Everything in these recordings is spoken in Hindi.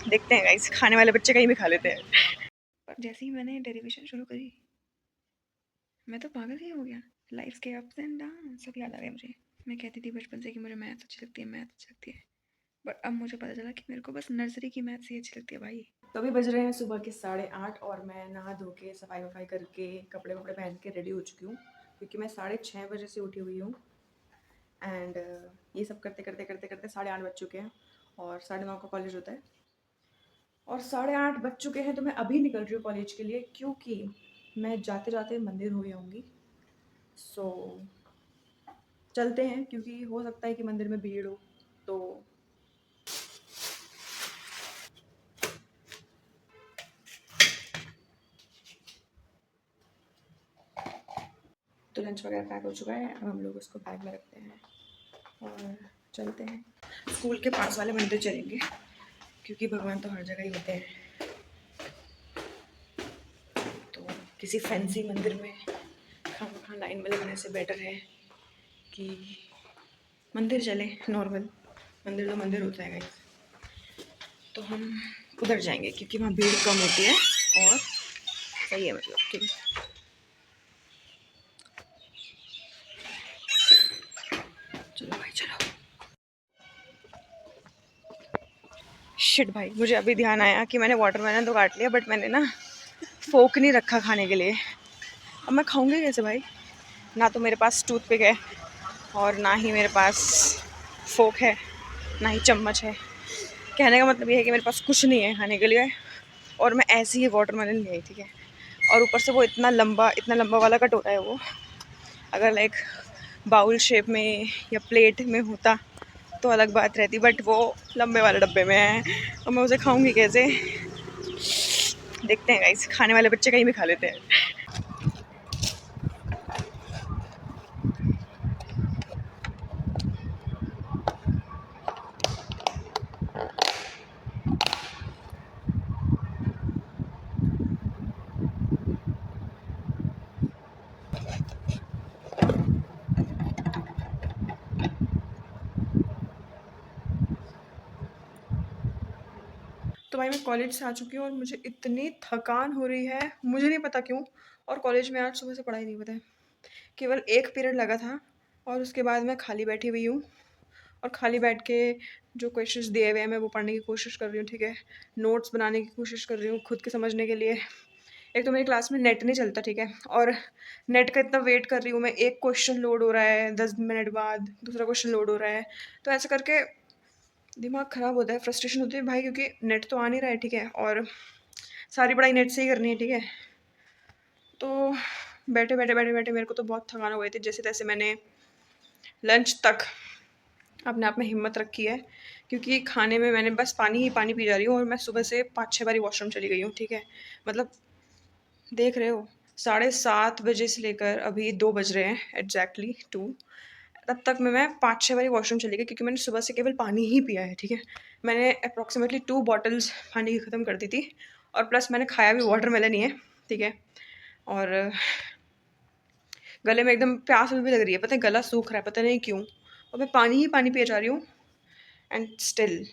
देखते हैं गाइस, खाने वाले बच्चे कहीं भी खा लेते हैं। पर जैसे ही मैंने डेरिवेशन शुरू करी, मैं तो पागल ही हो गया। लाइफ के अप्स एंड डाउन सब याद आ गए मुझे। मैं कहती थी बचपन से कि मुझे मैथ अच्छी लगती है, मैथ अच्छी लगती है। बट अब मुझे पता चला कि मेरे को बस नर्सरी की मैथ ही अच्छी लगती है भाई। तो अभी बज रहे हैं सुबह के 8:30 और मैं नहा धो के सफाई वफाई करके कपड़े वपड़े पहन के रेडी हो चुकी हूँ, क्योंकि मैं 6:30 बजे से उठी हुई हूँ। एंड ये सब करते करते करते करते 8:30 बज चुके हैं और 9:30 का कॉलेज होता है। और 8:30 बज चुके हैं तो मैं अभी निकल रही हूँ कॉलेज के लिए, क्योंकि मैं जाते जाते मंदिर हो जाऊँगी। सो चलते हैं, क्योंकि हो सकता है कि मंदिर में भीड़ हो। तो लंच वगैरह पैक हो चुका है, अब हम लोग उसको बैग में रखते हैं और चलते हैं। स्कूल के पास वाले मंदिर चलेंगे, क्योंकि भगवान तो हर जगह ही होते हैं। तो किसी फैंसी मंदिर में खाना लाइन में लगने से बेटर है कि मंदिर चले। नॉर्मल मंदिर तो मंदिर होता है गाइस। तो हम उधर जाएंगे क्योंकि वहाँ भीड़ कम होती है और सही है, मतलब ठीक है। चलो भाई चलो। शिट भाई, मुझे अभी ध्यान आया कि मैंने वाटरमेलन तो काट लिया, बट मैंने ना फोक नहीं रखा खाने के लिए। अब मैं खाऊंगी कैसे भाई? ना तो मेरे पास टूथपिक है और ना ही मेरे पास फोक है, ना ही चम्मच है। कहने का मतलब ये है कि मेरे पास कुछ नहीं है खाने के लिए, और मैं ऐसे ही वाटरमेलन ले आई, ठीक है। और ऊपर से वो इतना लंबा वाला कटोरा है वो। अगर लाइक बाउल शेप में या प्लेट में होता तो अलग बात रहती, बट वो लंबे वाले डब्बे में है और मैं उसे खाऊंगी कैसे? देखते हैं गाइस, खाने वाले बच्चे कहीं भी खा लेते हैं। तो भाई मैं कॉलेज से आ चुकी हूँ और मुझे इतनी थकान हो रही है, मुझे नहीं पता क्यों। और कॉलेज में आज सुबह से पढ़ाई नहीं, पता है, केवल एक पीरियड लगा था और उसके बाद मैं खाली बैठी हुई हूँ। और खाली बैठ के जो क्वेश्चंस दिए हुए हैं मैं वो पढ़ने की कोशिश कर रही हूँ, ठीक है। नोट्स बनाने की कोशिश कर रही हूँ खुद के समझने के लिए। एक तो मेरी क्लास में नेट नहीं चलता, ठीक है, और नेट का इतना वेट कर रही हूँ मैं। एक क्वेश्चन लोड हो रहा है, 10 मिनट बाद दूसरा क्वेश्चन लोड हो रहा है। तो ऐसे करके दिमाग ख़राब होता है, फ्रस्ट्रेशन होती है भाई, क्योंकि नेट तो आ नहीं रहा है, ठीक है, और सारी पढ़ाई नेट से ही करनी है, ठीक है। तो बैठे बैठे बैठे बैठे मेरे को तो बहुत थकान हो गई थी। जैसे तैसे मैंने लंच तक अपने आप में हिम्मत रखी है, क्योंकि खाने में मैंने बस पानी ही पानी पी जा रही हूँ और मैं सुबह से 5-6 बारी वॉशरूम चली गई हूँ, ठीक है। मतलब देख रहे हो, 7:30 बजे से लेकर अभी 2 बज रहे हैं एग्जैक्टली 2। तब तक मैं 5-6 बारी वॉशरूम चली गई, क्योंकि मैंने सुबह से केवल पानी ही पिया है, ठीक है। मैंने अप्रॉक्सीमेटली 2 बॉटल्स पानी की ख़त्म कर दी थी, और प्लस मैंने खाया भी वाटरमेलन ही है, ठीक है। और गले में एकदम प्यास भी लग रही है, पता है, गला सूख रहा है, पता नहीं क्यों, और मैं पानी ही पानी पिए जा रही हूँ एंड स्टिल।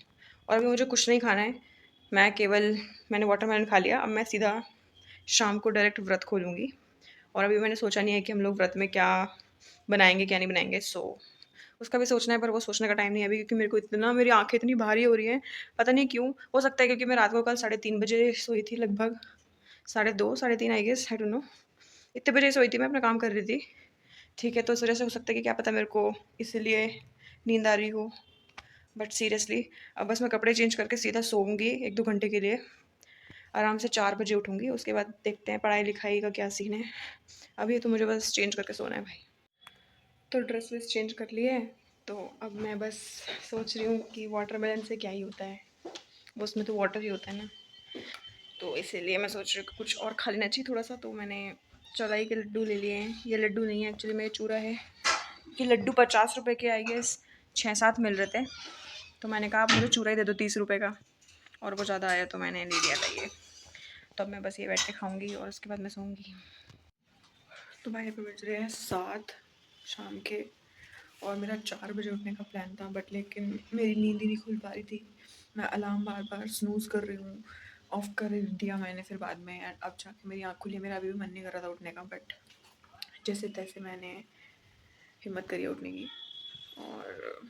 और अभी मुझे कुछ नहीं खाना है, मैंने वाटरमेलन खा लिया। अब मैं सीधा शाम को डायरेक्ट व्रत खोलूँगी, और अभी मैंने सोचा नहीं है कि हम लोग व्रत में क्या बनाएंगे क्या नहीं बनाएंगे। सो उसका भी सोचना है, पर वो सोचने का टाइम नहीं है अभी, क्योंकि मेरी आंखें इतनी भारी हो रही हैं, पता नहीं क्यों। हो सकता है क्योंकि मैं रात को कल 3:30 बजे सोई थी, लगभग 2:30 3:30 I guess, I don't know, इतने बजे सोई थी, मैं अपना काम कर रही थी, ठीक है। तो इस वजह से हो सकता है कि क्या पता मेरे को इसीलिए नींद आ रही हो। बट सीरियसली अब बस मैं कपड़े चेंज करके सीधा सोऊंगी 1-2 घंटे के लिए। आराम से 4 बजे उठूँगी, उसके बाद देखते हैं पढ़ाई लिखाई का क्या सीन है। अभी तो मुझे बस चेंज करके सोना है भाई। तो ड्रेस वेस चेंज कर लिए है, तो अब मैं बस सोच रही हूँ कि वाटरमेलन से क्या ही होता है, वो उसमें तो वाटर ही होता है ना। तो इसीलिए मैं सोच रही हूँ कि कुछ और खा लेना चाहिए थोड़ा सा। तो मैंने चौलाई के लड्डू ले लिए हैं। ये लड्डू नहीं है एक्चुअली, मेरे चूरा है। कि लड्डू 50 रुपये के आई गेस 6-7 मिल रहे थे, तो मैंने कहा आप मुझे चूरा ही दे दो 30 रुपये का, और वो ज़्यादा आया तो मैंने ले लिया था ये। तो अब मैं बस ये बैठ के खाऊँगी और उसके बाद मैं सोऊंगी। तो भाई पे बज रहे हैं 7 शाम के, और मेरा 4 बजे उठने का प्लान था, बट लेकिन मेरी नींद ही नहीं खुल पा रही थी। मैं अलार्म बार-बार स्नूज़ कर रही हूँ, ऑफ कर दिया मैंने फिर बाद में, एंड अब जाके मेरी आँख खुली है। मेरा अभी भी मन नहीं कर रहा था उठने का, बट जैसे-तैसे मैंने हिम्मत करी है उठने की। और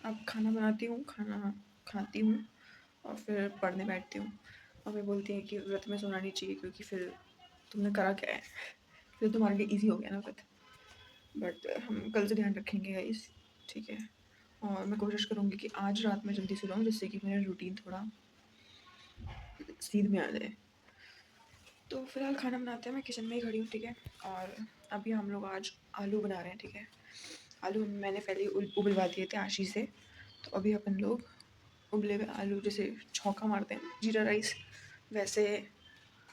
अब खाना बनाती हूँ, खाना खाती हूँ और फिर पढ़ने बैठती हूँ। मम्मी बोलती है कि व्रत में सोना नहीं चाहिए क्योंकि फिर तुमने करा क्या है? फिर तुम्हारे लिए ईज़ी हो गया ना व्रत। बट हम कल से ध्यान रखेंगे गाइस, ठीक है? और मैं कोशिश करूँगी कि आज रात में जल्दी सो जाऊँ, जिससे कि मेरा रूटीन थोड़ा सीध में आ जाए। तो फिलहाल खाना बनाते हैं, मैं किचन में ही खड़ी हूँ, ठीक है? और अभी हम लोग आज आलू बना रहे हैं, ठीक है? आलू मैंने पहले ही उबलवा दिए थे आशी से, तो अभी अपन लोग उबले हुए आलू जैसे छौंका मारते हैं जीरा राइस, वैसे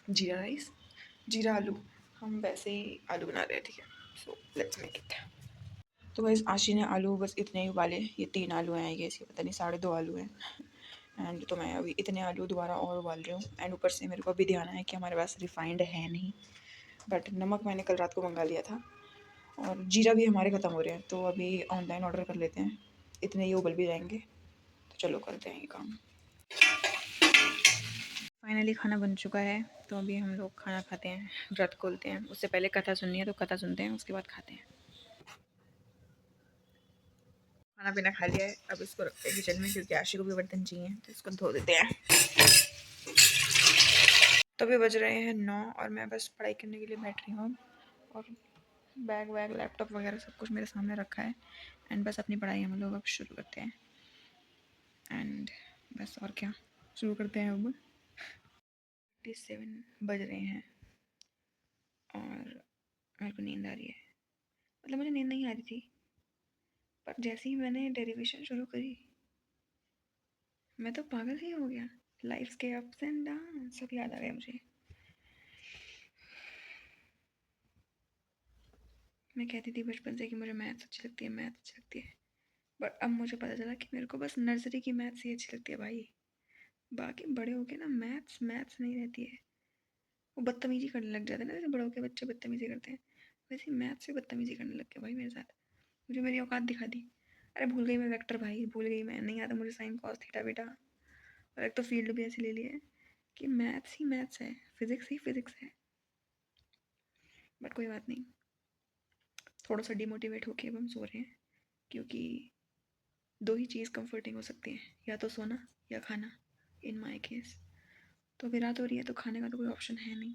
जीरा राइस, जीरा आलू, हम वैसे ही आलू बना रहे हैं, ठीक है? So let's make it. तो गाइस आशी ने आलू बस इतने ही उबाले, ये 3 आलू हैं, ये इसके पता नहीं 2.5 आलू हैं। एंड तो मैं अभी इतने आलू दोबारा और उबाल रही हूँ। एंड ऊपर से मेरे को अभी ध्यान आया कि हमारे पास रिफाइंड है नहीं, बट नमक मैंने कल रात को मंगा लिया था, और जीरा भी हमारे ख़त्म हो रहे हैं, तो अभी ऑनलाइन ऑर्डर कर लेते हैं, इतने ये उबल भी जाएंगे। तो चलो करते हैं ये काम। फाइनली खाना बन चुका है, तो अभी हम लोग खाना खाते हैं, व्रत खोलते हैं। उससे पहले कथा सुननी है तो कथा सुनते हैं, उसके बाद खाते हैं। खाना पीना खा लिया है, अब इसको रखते हैं किचन में क्योंकि आशी को भी बर्तन चाहिए, तो इसको धो देते हैं। तो अभी बज रहे हैं 9 और मैं बस पढ़ाई करने के लिए बैठ रही हूँ, और बैग वैग लैपटॉप वगैरह सब कुछ मेरे सामने रखा है। एंड बस अपनी पढ़ाई हम लोग अब शुरू करते हैं। एंड बस और क्या, शुरू करते हैं। अब 7 बज रहे हैं और मेरे को नींद आ रही है। मतलब मुझे नींद नहीं आ रही थी, पर जैसे ही मैंने डेरिवेशन शुरू करी, मैं तो पागल ही हो गया। लाइफ के अप्स एंड डाउन सब याद आ गया मुझे। मैं कहती थी बचपन से कि मुझे मैथ्स अच्छी लगती है, मैथ्स अच्छी लगती है, बट अब मुझे पता चला कि मेरे को बस नर्सरी की मैथ्स ही अच्छी लगती है भाई। बाकी बड़े होके ना मैथ्स मैथ्स नहीं रहती है, वो बदतमीजी करने लग जाते हैं ना, जैसे बड़े होके बच्चे बदतमीजी करते हैं, वैसे मैथ्स से बदतमीजी करने लग गया भाई मेरे साथ। मुझे मेरी औकात दिखा दी। अरे भूल गई मैं वेक्टर भाई, भूल गई मैं, नहीं आता मुझे साइन कॉस थीटा बेटा। और एक तो फील्ड भी ऐसी ले ली है कि मैथ्स ही मैथ्स है, फिजिक्स ही फिजिक्स है। बट कोई बात नहीं, थोड़ा सा डिमोटिवेट होके अब हम सो रहे हैं, क्योंकि 2 ही चीज़ कंफर्टिंग हो सकती हैं, या तो सोना या खाना, इन माई केस। तो अभी रात हो रही है तो खाने का तो कोई ऑप्शन है नहीं,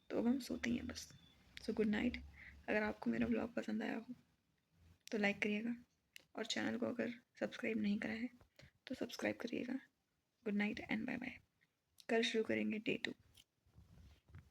तो अब हम सोते ही हैं बस। So good night. अगर आपको मेरा ब्लॉग पसंद आया हो तो लाइक करिएगा, और चैनल को अगर सब्सक्राइब नहीं करा है तो सब्सक्राइब करिएगा। Good night and bye bye. कल शुरू करेंगे डे 2।